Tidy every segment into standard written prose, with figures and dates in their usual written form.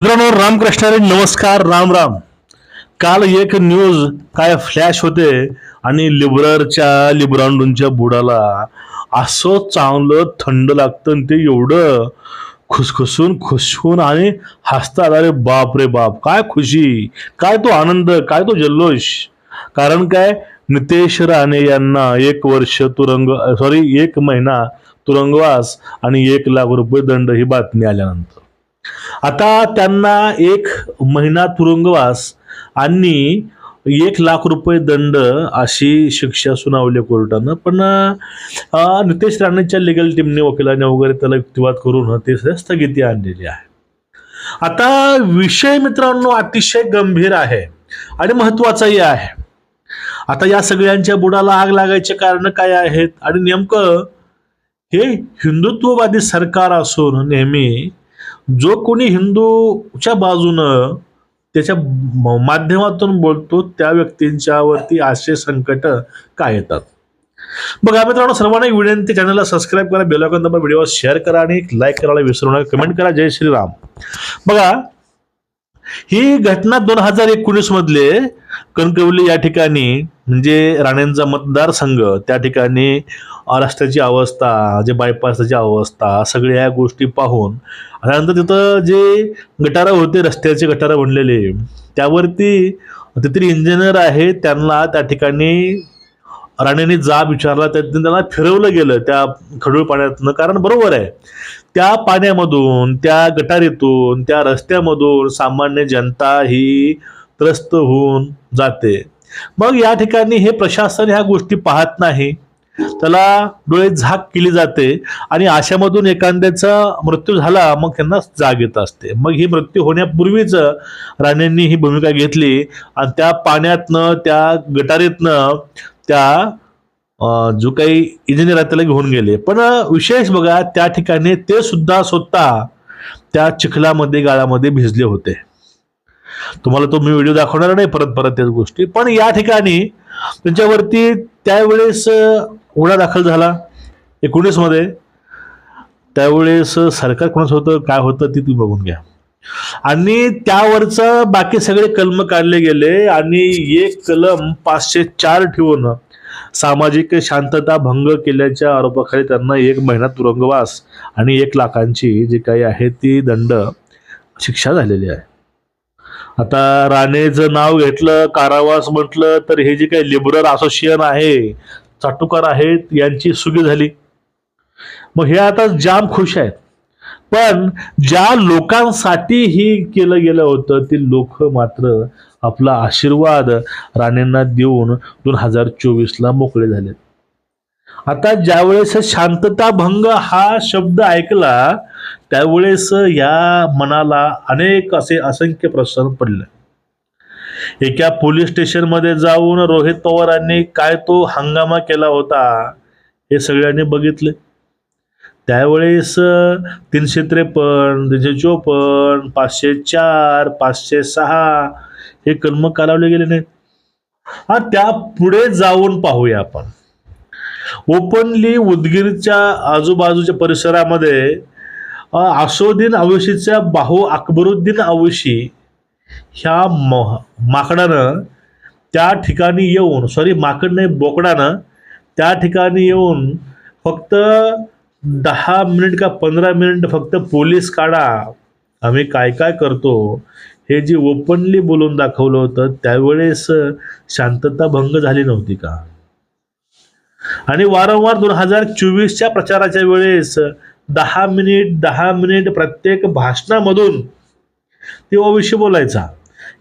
मित्रांनो रामकृष्ण हरी, नमस्कार, राम राम. काल एक न्यूज काय फ्लॅश होते आणि लिब्रांडूंच्या बुडाला असं चांगलं थंड लागतं आणि ते एवढं खुसखुसून आणि हसतात. अरे बाप रे बाप, काय खुशी, काय तो आनंद, काय तो जल्लोष. कारण काय, नितेश राणे यांना 1 वर्ष एक महिना तुरुंगवास आणि 1 लाख रुपये दंड ही बातमी आल्यानंतर आता त्यांना 1 महिना तुरुंगवास आणि 1 लाख रुपये दंड अशी शिक्षा सुनावली कोर्टानं. पण नितेश राणेच्या लिगल टीमने, वकिलाने वगैरे त्याला युक्तिवाद करून ते स्थगिती आणलेली आहे. आता विषय मित्रांनो अतिशय गंभीर आहे आणि महत्वाचाही आहे. आता या सगळ्यांच्या बुडाला आग लागायचे कारण काय आहेत आणि नेमकं हे हिंदुत्ववादी सरकार असून नेहमी जो कोणी हिंदूच्या बाजूनं त्याच्या माध्यमातून बोलतो त्या व्यक्तींच्यावरती असे संकट काय येतात. बघा मित्रांनो, सर्वांना विनंती, चॅनलला सबस्क्राईब करा, बेल आयकॉन दाबा, व्हिडिओ शेअर करा आणि लाईक करायला विसरू नका, कमेंट करा. जय श्रीराम. बघा, ही घटना 2019 मधले कणकवली या ठिकाणी, म्हणजे राणेंचा मतदारसंघ, त्या ठिकाणी रस्त्याची अवस्था, जे बायपासची अवस्था, सगळ्या गोष्टी पाहून त्यानंतर तिथं जे गटारं होते, रस्त्याचे गटारं बनलेले, त्यावरती तिथे इंजिनियर आहे, त्यांना त्या ठिकाणी राणेंनी जाब विचारला, त्यांना फिरवलं गेलं त्या खडूळ पाण्यातनं. कारण बरोबर आहे, त्या पाण्यामधून, त्या गटारीतून, त्या रस्त्यामधून सामान्य जनता ही त्रस्त होऊन जाते. मग या ठिकाणी हे प्रशासन ह्या गोष्टी पाहत नाही, त्याला डोळे झाक केली जाते आणि अशामधून एखाद्याचा मृत्यू झाला मग त्यांना जाग येत असते. मग ही मृत्यू होण्यापूर्वीच राणेंनी ही भूमिका घेतली आणि त्या पाण्यातनं, त्या गटारीतनं त्या जो काही इंजिनियर आहे त्याला घेऊन गेले. पण विशेष बघा, त्या ठिकाणी ते सुद्धा स्वतः त्या चिखलामध्ये, गाळामध्ये भिजले होते. तुम्हाला तो मी व्हिडिओ दाखवणार नाही परत त्याच गोष्टी. पण या ठिकाणी त्यांच्यावरती त्यावेळेस गुन्हा दाखल झाला 19 मध्ये. त्यावेळेस सरकार कोणाचं होतं, काय होतं ते तुम्ही बघून घ्या. आणि त्यावरचं बाकी सगळे कलम काढले गेले आणि एक कलम 504 ठेवून सामाजिक शांतता भंग केल्याच्या आरोपाखाली त्यांना 1 महिना तुरुंगवास आणि 1 लाखांची जी काही आहे ती दंड शिक्षा झालेली आहे. आता राणेचं नाव घेतलं, कारावास म्हटलं तर हे जे काही लिबरल असोसिएशन आहे, चाटुकार आहेत, यांची सुगी झाली. मग हे आता जाम खुश आहेत. पण ज्या लोकांसाठी ही केलं गेलं होतं ते लोक मात्र आपला आशीर्वाद राणेंना देऊन 2024ला मोकळे झाले. आता ज्यावेळेस शांतता भंग हा शब्द ऐकला त्यावेळेस या मनाला अनेक असे असंख्य प्रश्न पडले. एका पोलीस स्टेशन मध्ये जाऊन रोहित पवारांनी काय तो हंगामा केला होता हे सगळ्यांनी बघितले. त्यावेळेस 353, 354, 504, 506 हे कलम काढवले गेले नाहीत. हा, त्या पुढे जाऊन पाहूया आपण. ओपनली उदगीरच्या आजूबाजूच्या परिसरामध्ये असोद्दीन अवशीच्या भाऊ अकबरुद्दीन अवशी ह्या माकडानं त्या ठिकाणी येऊन, माकड नाही, बोकडानं त्या ठिकाणी येऊन फक्त 10 मिनिट का 15 मिनिट फक्त पोलीस काढा, आम्ही काय काय करतो, हे जे ओपनली बोलून दाखवलं होतं. त्यावेळेस शांतता भंग झाली नव्हती का? आणि वारंवार 2024च्या प्रचाराच्या वेळेस 10 मिनिट प्रत्येक भाषणामधून तेव्हा विषय बोलायचा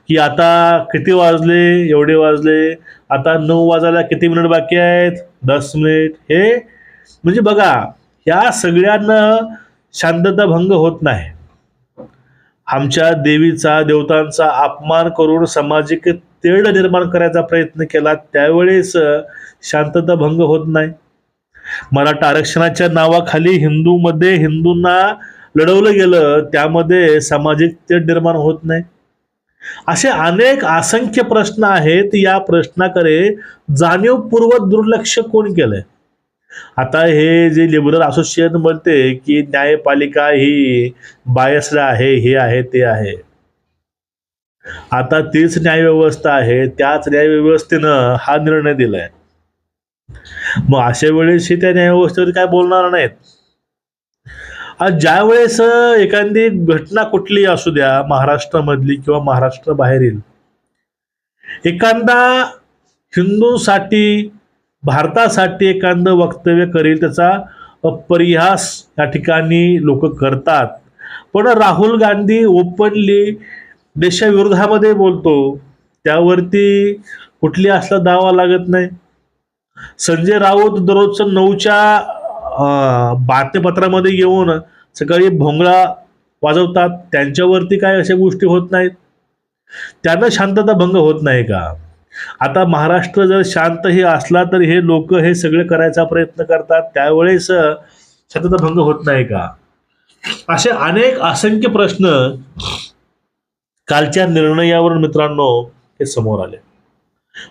की आता किती वाजले, एवढे वाजले, आता 9 वाजायला किती मिनिट बाकी आहेत, 10 मिनिट. हे म्हणजे बघा, या सगळ्यांना शांतता भंग होत नाही. आमच्या देवीचा, देवतांचा अपमान करून सामाजिक तेढ निर्माण करायचा प्रयत्न केला त्यावेळेस शांतता भंग होत नाही. मराठा आरक्षणाच्या नावाखाली हिंदूंना लढवलं गेलं, त्यामध्ये सामाजिक तेढ निर्माण होत नाही. असे अनेक असंख्य प्रश्न आहेत. या प्रश्नाकडे जाणीवपूर्वक दुर्लक्ष कोण केलंय? आता हे जे लिबरल असोसिएशन म्हणते की न्यायपालिका ही बायस्ड आहे, हे आहे, ते आहे, आता तीच न्यायव्यवस्था आहे, त्याच न्यायव्यवस्थेनं हा निर्णय दिलाय. मग अशा वेळेस त्या न्यायव्यवस्थेवर काय बोलणार नाहीत. आज ज्या वेळेस एखादी घटना कुठली असू द्या, महाराष्ट्रामधली किंवा महाराष्ट्र बाहेरील, एखादा हिंदूसाठी, भारतासाठी एखादं वक्तव्य करेल, त्याचा परिहास या ठिकाणी लोक करतात. पण राहुल गांधी ओपनली देशाविरोधामध्ये बोलतो, त्यावरती कुठली असला दावा लागत नाही. संजय राऊत दररोजचं 9च्या बातमीपत्रामध्ये येऊन सकाळी भोंगळा वाजवतात, त्यांच्यावरती काय अशा गोष्टी होत नाहीत. त्यांना शांतता भंग होत नाही का? आता महाराष्ट्र जर शांतही असला तर हे लोक हे सगळे करायचा प्रयत्न करतात, त्यावेळेस शांतता भंग होत नाही का? असे अनेक असंख्य प्रश्न कालच्या निर्णयावरून मित्रांनो हे समोर आले.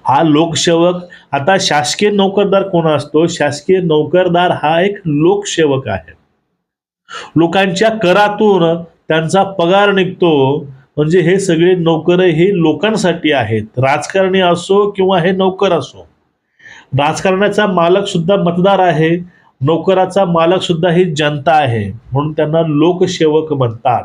हा लोकसेवक, आता शासकीय नोकरदार कोण असतो? शासकीय नोकरदार हा एक लोकसेवक आहे. लोकांच्या करातून त्यांचा पगार निघतो. म्हणजे हे सगळे नोकर हे लोकांसाठी आहेत. राजकारणी असो किंवा हे नोकर असो. राजकारणाचा मालक सुद्धा मतदार आहे, नोकराचा मालक सुद्धा ही जनता आहे, म्हणून त्यांना लोकसेवक म्हणतात.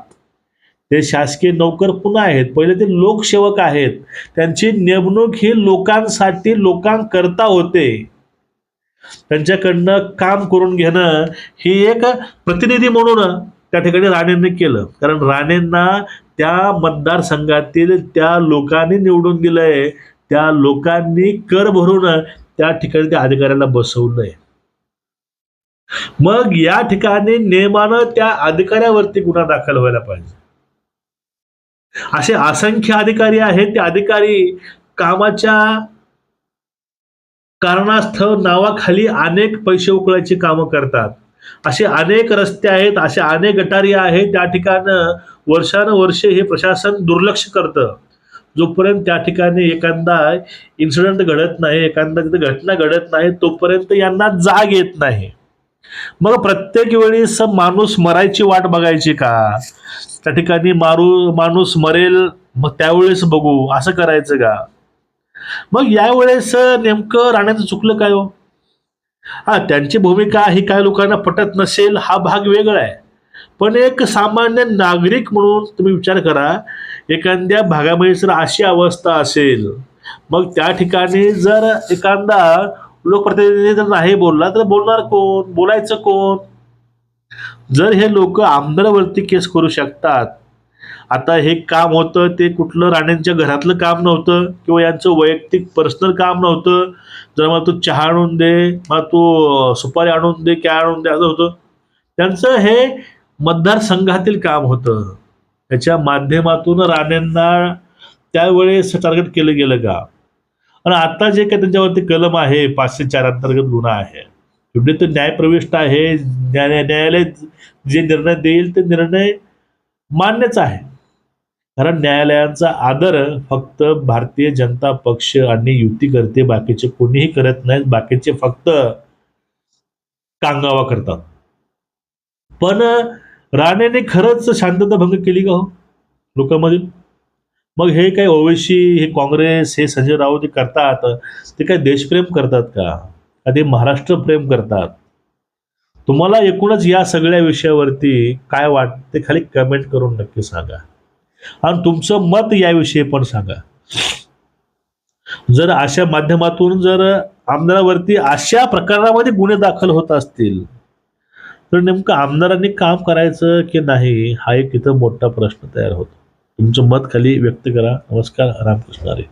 ते शासकीय नोकर पुन्हा आहेत, पहिले ते लोकसेवक आहेत. त्यांची नेमणूक ही लोकांसाठी, लोकांकरता होते. त्यांच्याकडनं काम करून घेणं ही एक प्रतिनिधी म्हणून त्या ठिकाणी राणेंनी केलं. कारण राणेंना त्या मतदारसंघातील त्या लोकांनी निवडून दिलंय, त्या लोकांनी कर भरून त्या ठिकाणी त्या अधिकाऱ्याला बसवलंय. मग या ठिकाणी नियमानं त्या अधिकाऱ्यावरती गुन्हा दाखल व्हायला पाहिजे. असे असंख्य अधिकारी आहेत. ते अधिकारी कामाच्या कारणास्तव नावाखाली अनेक पैसे उकळायची कामं करतात. असे अनेक रस्ते आहेत, असे अनेक गटारी आहेत, त्या ठिकाणी वर्षानुवर्षे हे प्रशासन दुर्लक्ष करतं. जोपर्यंत त्या ठिकाणी एखादा इन्सिडेंट घडत नाही, एखादा तिथे घटना घडत नाही, तोपर्यंत यांना जाग येत नाही. मग प्रत्येक वेळेस माणूस मरायची वाट बघायची का? त्या ठिकाणी माणूस मरेल मग त्यावेळेस बघू असं करायचं का? मग यावेळेस नेमकं राण्याचं चुकलं काय हो? हा, त्यांची भूमिका ही काय लोकांना पटत नसेल, हा भाग वेगळा आहे. पण एक सामान्य नागरिक म्हणून तुम्ही विचार करा, एखाद्या भागामध्ये जर अशी अवस्था असेल, मग त्या ठिकाणी जर एखादा लोकप्रतिनिधी जर नाही बोलला तर बोलणार कोण? बोलायचं कोण? जर हे लोक आमदारावरती केस करू शकतात, आता हे काम होतं ते कुठलं राणेंच्या घरातलं काम नव्हतं किंवा यांचं वैयक्तिक पर्सनल काम नव्हतं. जर मला तू चहा आणून दे, मला तू सुपारी आणून दे, काय आणून दे, असं होतं. त्यांचं हे मतदारसंघातील काम होतं. त्याच्या माध्यमातून राणेंना त्यावेळेस टार्गेट केलं गेलं का? आणि आता जे काही त्यांच्यावरती कलम आहे 504 अंतर्गत गुन्हा आहे, शेवटी तो न्यायप्रविष्ट आहे. न्यायालय जे निर्णय देईल ते निर्णय मान्यच आहे. कारण न्यायालयांचा आदर फक्त भारतीय जनता पक्ष आणि युती करते, बाकीचे कोणीही करत नाहीत. बाकीचे फक्त कांगावा करतात. पण राणेने खरंच शांतता भंग केली का हो लोकांमधील? मग हे काय ओवैसी, हे काँग्रेस, हे संजय राऊत करतात, ते काय देशप्रेम करतात का? ते महाराष्ट्र प्रेम करतात? तुम्हाला एकूणच या सगळ्या विषयावरती काय वाटते खाली कमेंट करून नक्की सांगा. आणि तुमचं मत याविषयी पण सांगा. जर अशा माध्यमातून जर आमदारावरती अशा प्रकरणामध्ये गुन्हे दाखल होत असतील तर नेमकं आमदारांनी काम करायचं की नाही, हा एक इथं मोठा प्रश्न तयार होतो. तुमचं मत खाली व्यक्त करा. नमस्कार. रामकृष्ण हरी.